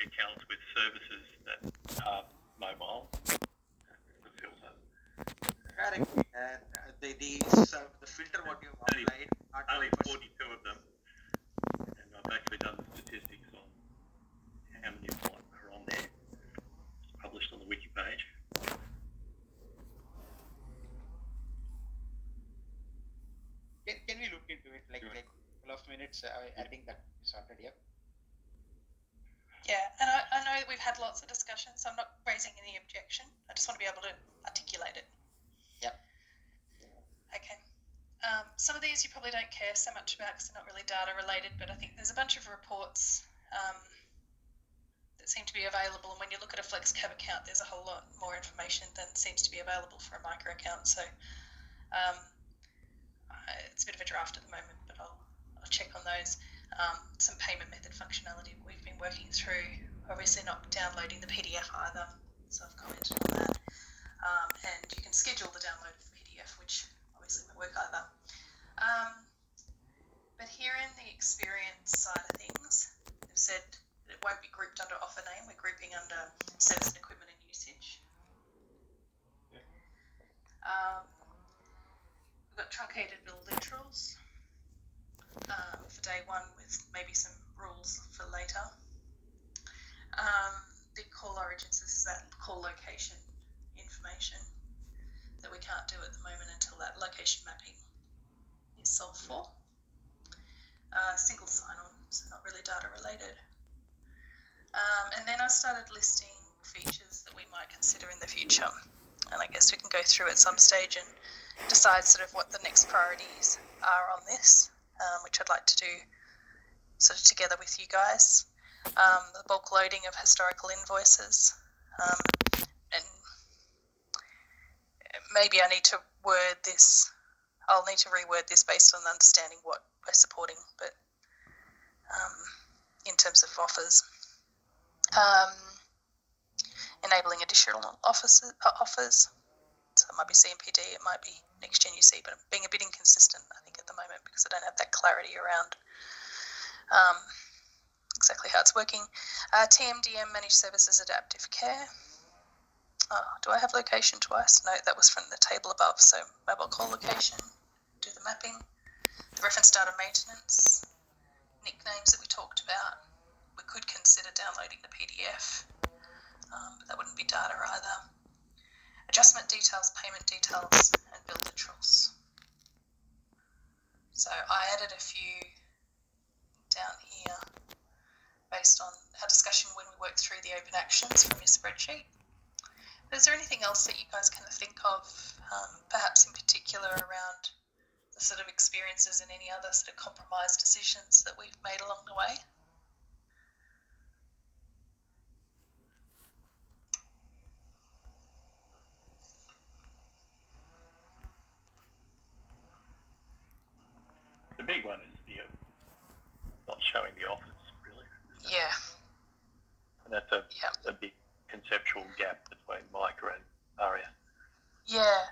accounts with services that are mobile. The filter. Correct. And the filter what you applied are Only 12%. 42 of them, and I've actually done the statistics on how many are on there. It's published on the wiki page. Can we look into it like a couple of minutes? I think that is sorted. Yep. Yeah, and I know we've had lots of discussions, so I'm not raising any objection. I just want to be able to articulate it. Yep. Okay. Some of these you probably don't care so much about because they're not really data related, but I think there's a bunch of reports that seem to be available, and when you look at a FlexCab account, there's a whole lot more information than seems to be available for a micro account. So it's a bit of a draft at the moment, but I'll check on those. Some payment method functionality we've been working through. Obviously not downloading the PDF either, so I've commented on that. And you can schedule the download of the PDF, which obviously won't work either. But here in the experience side of things, they've said that it won't be grouped under offer name. We're grouping under service and equipment and usage. We've got truncated bill literals for day one with maybe some rules for later. Big call origins, this is that call location information that we can't do at the moment until that location mapping is solved for. Single sign-on, so not really data related. And then I started listing features that we might consider in the future. And I guess we can go through at some stage and decide sort of what the next priorities are on this, which I'd like to do sort of together with you guys. The bulk loading of historical invoices, and maybe I need to word this. I'll need to reword this based on understanding what we're supporting, but in terms of offers, enabling additional offers. So it might be CMPD, it might be Next Gen UC, but I'm being a bit inconsistent, I think, at the moment because I don't have that clarity around exactly how it's working. TMDM, Managed Services Adaptive Care. Do I have location twice? No, that was from the table above. So mobile call location, do the mapping. The reference data maintenance, nicknames that we talked about. We could consider downloading the PDF, but that wouldn't be data either. Adjustment details, payment details, and bill literals. So I added a few down here based on our discussion when we worked through the open actions from your spreadsheet. But is there anything else that you guys can think of, perhaps in particular around the sort of experiences and any other sort of compromise decisions that we've made along the way? The big one is not showing the offers, really. Yeah. And that's a big conceptual gap between Micah and Aria. Yeah.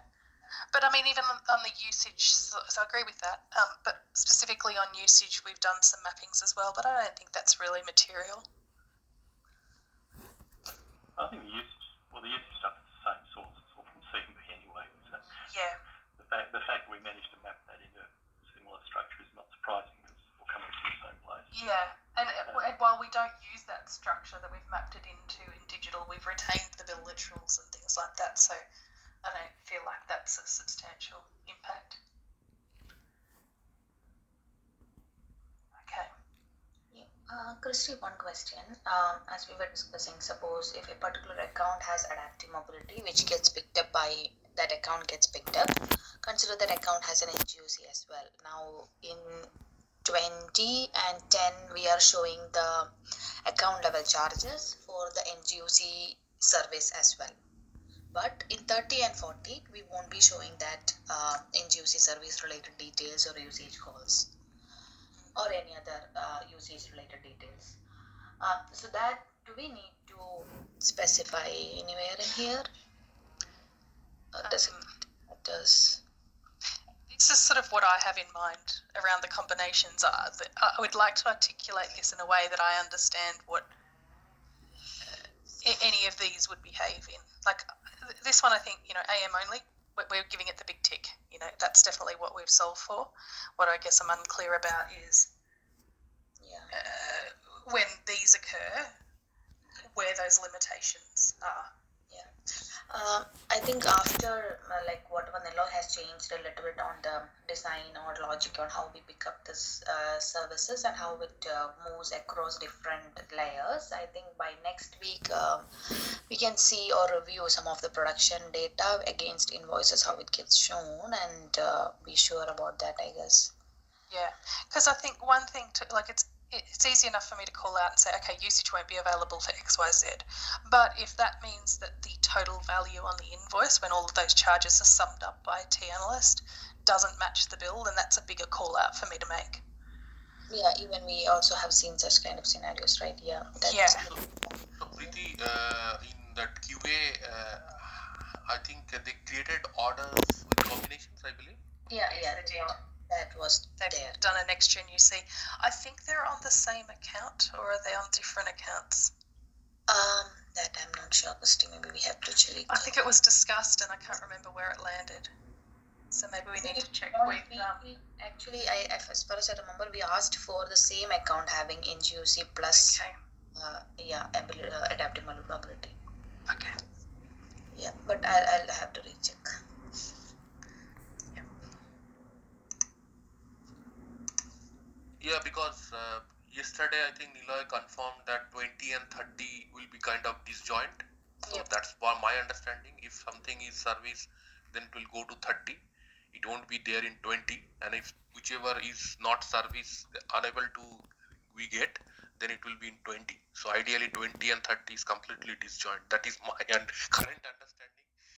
But I mean, even on the usage, so I agree with that. But specifically on usage, we've done some mappings as well, but I don't think that's really material. I think the usage stuff is the same source. It's all from CMP anyway. So yeah. The fact we managed to map that into a similar structure is not surprising because it's all coming from the same place. Yeah, and while we don't use that structure that we've mapped it into in digital, we've retained the bill literals and things like that, so I don't feel like that's a substantial impact. Okay. Yeah. Christy, one question. As we were discussing, suppose if a particular account has adaptive mobility, which gets picked up by that account gets picked up, consider that account has an NGOC as well. Now, in 20 and 10, we are showing the account level charges for the NGOC service as well. But in 30 and 40, we won't be showing that NGOC service related details or usage calls or any other usage related details. So that, do we need to specify anywhere in here? Does it does? This is sort of what I have in mind around the combinations. I would like to articulate this in a way that I understand what any of these would behave in. Like this one, I think, AM only, we're giving it the big tick. That's definitely what we've solved for. What I guess I'm unclear about is when these occur, where those limitations are. I think after what Vanilla has changed a little bit on the design or logic on how we pick up this services and how it moves across different layers. I think by next week we can see or review some of the production data against invoices, how it gets shown, and be sure about that, I guess. Yeah, because I think one thing it's easy enough for me to call out and say, okay, usage won't be available for XYZ. But if that means that the total value on the invoice, when all of those charges are summed up by T-Analyst, doesn't match the bill, then that's a bigger call out for me to make. Yeah, even we also have seen such kind of scenarios, right? Yeah. So Preeti, in that QA, I think they created orders with combinations, I believe. Yeah, that was They've there. done a next gen UC. I think they're on the same account, or are they on different accounts? That I'm not sure, Christy. Maybe we have to check. I think it was discussed, and I can't remember where it landed. So maybe we need to check with. Actually, as far as I remember, we asked for the same account having NGOC plus. Okay. Adaptive mobility. Okay. Yeah, but I'll have to recheck. Yeah, because yesterday I think Niloy confirmed that 20 and 30 will be kind of disjoint. So that's my understanding. If something is service, then it will go to 30. It won't be there in 20. And if whichever is not service, unable to we get, then it will be in 20. So ideally 20 and 30 is completely disjoint. That is my current understanding.